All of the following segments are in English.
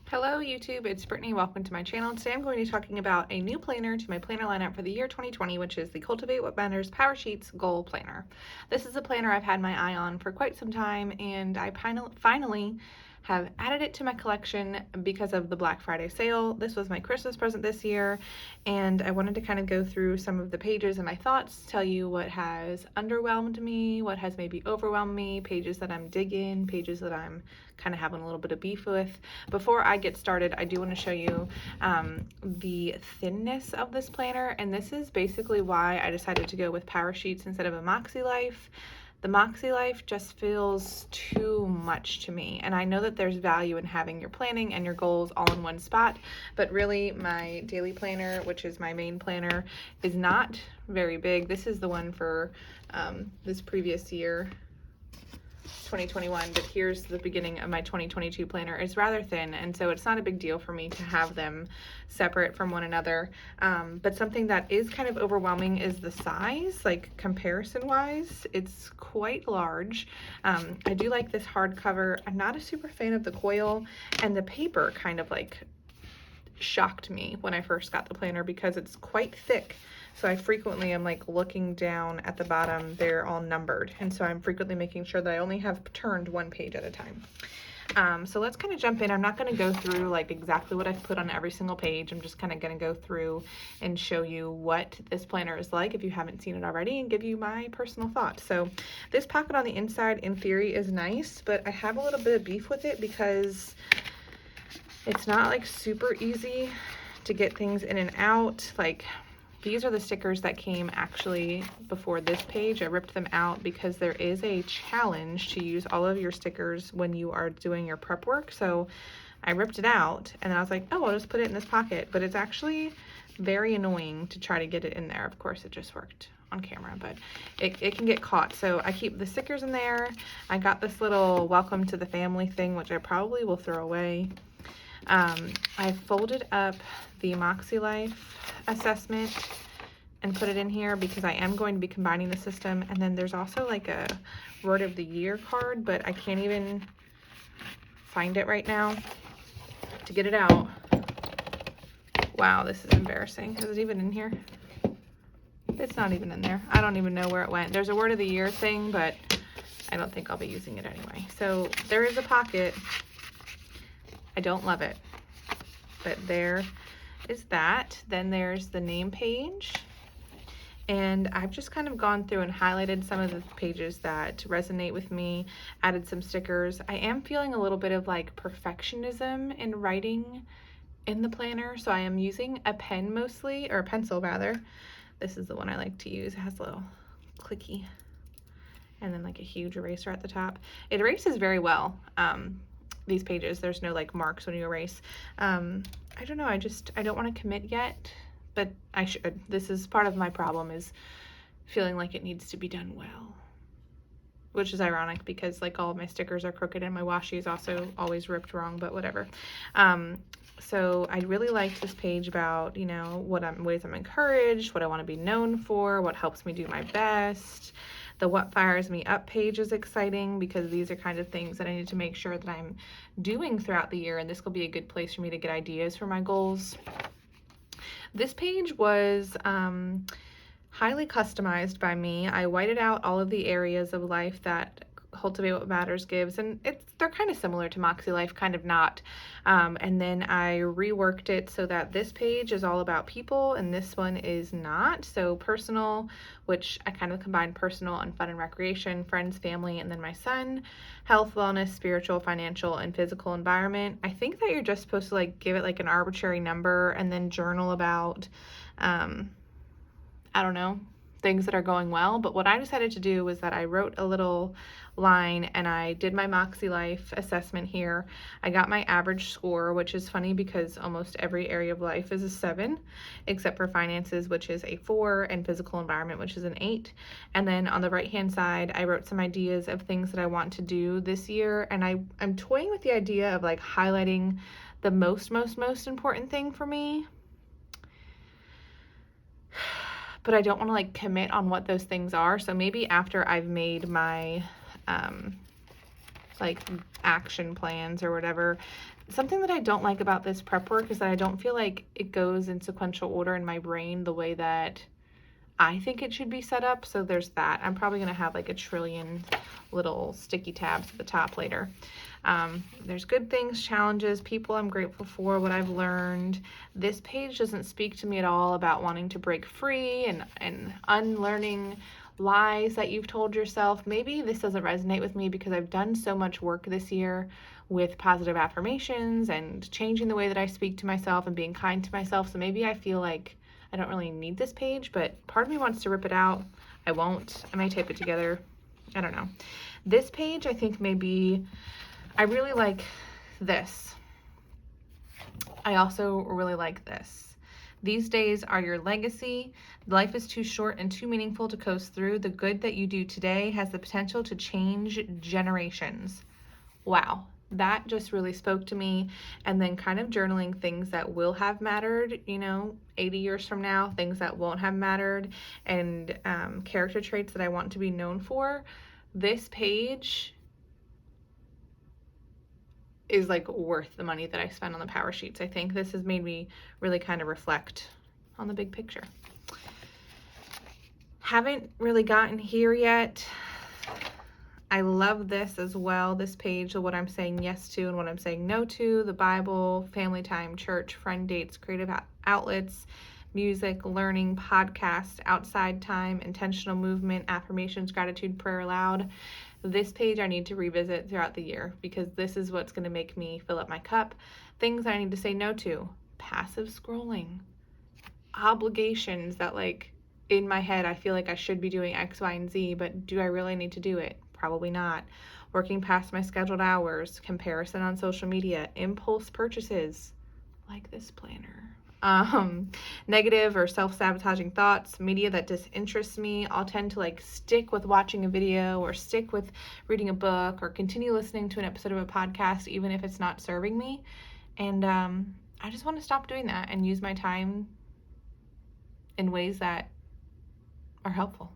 Hello YouTube, it's Brittany. Welcome to my channel. Today I'm going to be talking about a new planner to my planner lineup for the year 2020, which is the Cultivate What Matters Power Sheets Goal Planner. This is a planner I've had my eye on for quite some time, and I finally have added it to my collection because of the Black Friday sale. This was my Christmas present this year, and I wanted to kind of go through some of the pages and my thoughts, tell you what has underwhelmed me, what has maybe overwhelmed me, pages that I'm digging, pages that I'm kind of having a little bit of beef with. Before I get started, I do want to show you the thinness of this planner, and this is basically why I decided to go with Power Sheets instead of a Moxie Life. The Moxie Life just feels too much to me, and I know that there's value in having your planning and your goals all in one spot, but really my daily planner, which is my main planner, is not very big. This is the one for this previous year, 2021, but here's the beginning of my 2022 planner. It's rather thin, and so it's not a big deal for me to have them separate from one another, but something that is kind of overwhelming is the size. Like, comparison wise, it's quite large. I do like this hardcover. I'm not a super fan of the coil, and the paper kind of like shocked me when I first got the planner because it's quite thick. So I frequently am like looking down at the bottom, they're all numbered. And so I'm frequently making sure that I only have turned one page at a time. So let's kind of jump in. I'm not going to go through like exactly what I've put on every single page. I'm just kind of going to go through and show you what this planner is like if you haven't seen it already, and give you my personal thoughts. So this pocket on the inside in theory is nice, but I have a little bit of beef with it because it's not like super easy to get things in and out. Like, these are the stickers that came actually before this page. I ripped them out because there is a challenge to use all of your stickers when you are doing your prep work. So I ripped it out, and then I was like, oh, I'll just put it in this pocket. But it's actually very annoying to try to get it in there. Of course, it just worked on camera, but it can get caught. So I keep the stickers in there. I got this little welcome to the family thing, which I probably will throw away. I folded up the Moxie Life assessment and put it in here because I am going to be combining the system. And then there's also like a word of the year card, but I can't even find it right now to get it out. Wow, this is embarrassing. Is it even in here? It's not even in there. I don't even know where it went. There's a word of the year thing, but I don't think I'll be using it anyway. So there is a pocket. I don't love it, but there is that. Then there's the name page, and I've just kind of gone through and highlighted some of the pages that resonate with me, added some stickers. I am feeling a little bit of like perfectionism in writing in the planner, so I am using a pen mostly, or a pencil rather. This is the one I like to use. It has a little clicky and then like a huge eraser at the top. It erases very well. These pages, there's no like marks when you erase. I don't know, I don't want to commit yet, but I should. This is part of my problem, is feeling like it needs to be done well, which is ironic because like all of my stickers are crooked and my washi is also always ripped wrong, but whatever. So I really liked this page about, you know, ways I'm encouraged, what I want to be known for, what helps me do my best. The what fires me up page is exciting because these are kind of things that I need to make sure that I'm doing throughout the year, and this will be a good place for me to get ideas for my goals. This page was highly customized by me. I whited out all of the areas of life that Cultivate What Matters gives, and they're kind of similar to Moxie Life, kind of not. And then I reworked it so that this page is all about people and this one is not. So personal, which I kind of combined personal and fun and recreation, friends, family, and then my son, health, wellness, spiritual, financial, and physical environment. I think that you're just supposed to like give it like an arbitrary number and then journal about, I don't know, things that are going well. But what I decided to do was that I wrote a little line and I did my Moxie Life assessment here. I got my average score, which is funny because almost every area of life is a 7, except for finances, which is a 4, and physical environment, which is an 8. And then on the right hand side, I wrote some ideas of things that I want to do this year, and I'm toying with the idea of like highlighting the most important thing for me, but I don't want to like commit on what those things are. So maybe after I've made my like action plans or whatever, Something that I don't like about this prep work is that I don't feel like it goes in sequential order in my brain the way that I think it should be set up. So there's that. I'm probably going to have like a trillion little sticky tabs at the top later. There's good things, challenges, people I'm grateful for, what I've learned. This page doesn't speak to me at all about wanting to break free and unlearning lies that you've told yourself. Maybe this doesn't resonate with me because I've done so much work this year with positive affirmations and changing the way that I speak to myself and being kind to myself. So maybe I feel like I don't really need this page, but part of me wants to rip it out. I won't. I may tape it together. I don't know. This page, I think maybe, I really like this. I also really like this. These days are your legacy. Life is too short and too meaningful to coast through. The good that you do today has the potential to change generations. Wow, that just really spoke to me. And then kind of journaling things that will have mattered, 80 years from now, things that won't have mattered, and character traits that I want to be known for. This page is like worth the money that I spent on the power sheets. I think this has made me really kind of reflect on the big picture. Haven't really gotten here yet. I love this as well, this page of what I'm saying yes to and what I'm saying no to, the Bible, family time, church, friend dates, creative outlets, music, learning, podcast, outside time, intentional movement, affirmations, gratitude, prayer aloud. This page I need to revisit throughout the year because this is what's going to make me fill up my cup. Things I need to say no to, passive scrolling, obligations that like in my head I feel like I should be doing X, Y, and Z, but do I really need to do it? Probably not. Working past my scheduled hours, comparison on social media, impulse purchases like this planner. Negative or self-sabotaging thoughts, media that disinterests me. I'll tend to like stick with watching a video or stick with reading a book or continue listening to an episode of a podcast even if it's not serving me. And I just want to stop doing that and use my time in ways that are helpful,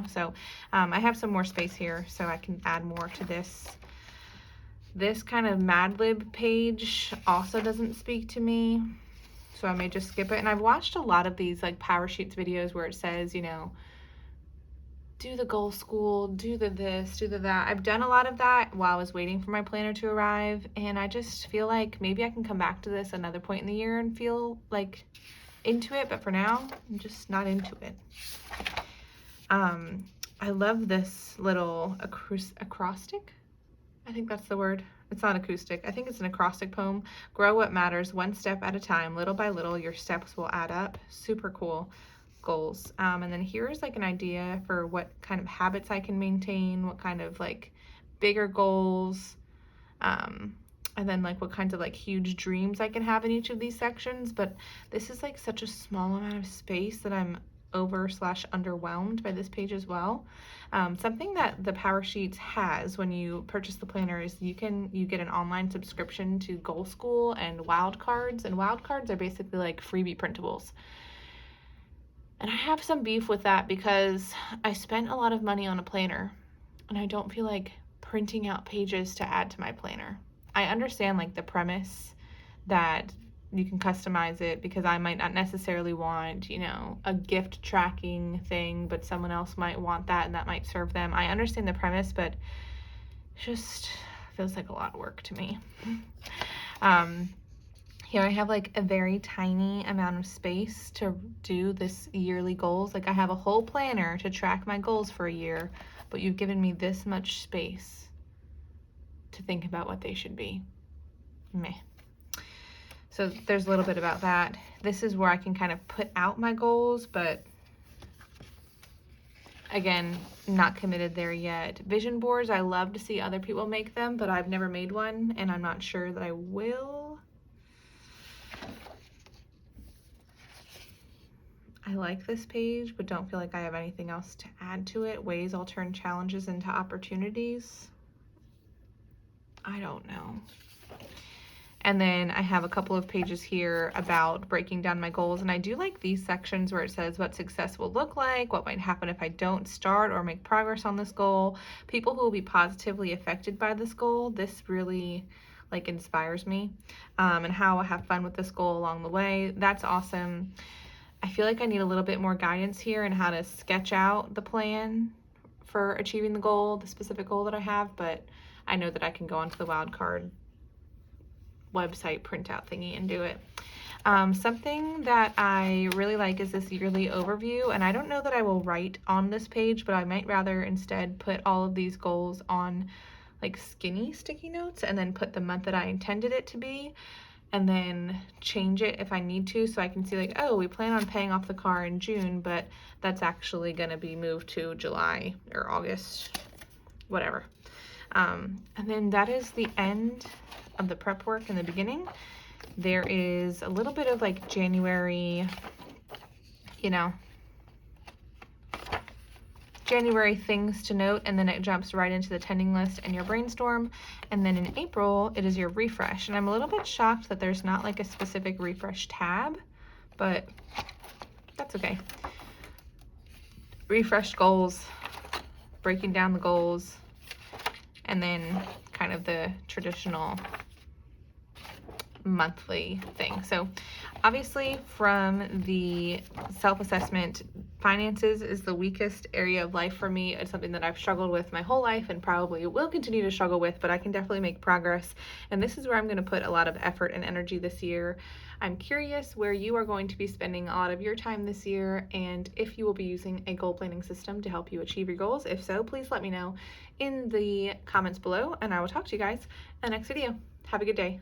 So I have some more space here so I can add more to this. This kind of Mad Lib page also doesn't speak to me, so I may just skip it. And I've watched a lot of these like Power Sheets videos where it says, do the goal school, do the this, do the that. I've done a lot of that while I was waiting for my planner to arrive, and I just feel like maybe I can come back to this another point in the year and feel like into it, but for now, I'm just not into it. I love this little acrostic. I think that's the word. It's not acoustic. I think it's an acrostic poem. Grow what matters one step at a time. Little by little, your steps will add up. Super cool goals. And then here's like an idea for what kind of habits I can maintain, what kind of like bigger goals, and then like what kinds of like huge dreams I can have in each of these sections. But this is like such a small amount of space that I'm over/underwhelmed by this page as well. Something that the Power Sheets has when you purchase the planner is you get an online subscription to Goal School and Wildcards, and Wildcards are basically like freebie printables. And I have some beef with that because I spent a lot of money on a planner and I don't feel like printing out pages to add to my planner. I understand like the premise that you can customize it because I might not necessarily want, a gift tracking thing, but someone else might want that and that might serve them. I understand the premise, but it just feels like a lot of work to me. Here I have like a very tiny amount of space to do this yearly goals. Like I have a whole planner to track my goals for a year, but you've given me this much space to think about what they should be. Meh. So there's a little bit about that. This is where I can kind of put out my goals, but again, not committed there yet. Vision boards, I love to see other people make them, but I've never made one and I'm not sure that I will. I like this page, but don't feel like I have anything else to add to it. Ways I'll turn challenges into opportunities. I don't know. And then I have a couple of pages here about breaking down my goals. And I do like these sections where it says what success will look like, what might happen if I don't start or make progress on this goal, people who will be positively affected by this goal. This really like inspires me, and how I have fun with this goal along the way. That's awesome. I feel like I need a little bit more guidance here in how to sketch out the plan for achieving the goal, the specific goal that I have, but I know that I can go onto the wildcard website printout thingy and do it. Something that I really like is this yearly overview, and I don't know that I will write on this page, but I might rather instead put all of these goals on like skinny sticky notes and then put the month that I intended it to be, and then change it if I need to, so I can see like, oh, we plan on paying off the car in June, but that's actually going to be moved to July or August, whatever. And then that is the end of the prep work in the beginning. There is a little bit of like January, January things to note, and then it jumps right into the tending list and your brainstorm. And then in April, it is your refresh. And I'm a little bit shocked that there's not like a specific refresh tab, but that's okay. Refresh goals, breaking down the goals, and then kind of the traditional monthly thing. So obviously from the self-assessment, finances is the weakest area of life for me. It's something that I've struggled with my whole life and probably will continue to struggle with, but I can definitely make progress. And this is where I'm going to put a lot of effort and energy this year. I'm curious where you are going to be spending a lot of your time this year, and if you will be using a goal planning system to help you achieve your goals. If so, please let me know in the comments below, and I will talk to you guys in the next video. Have a good day.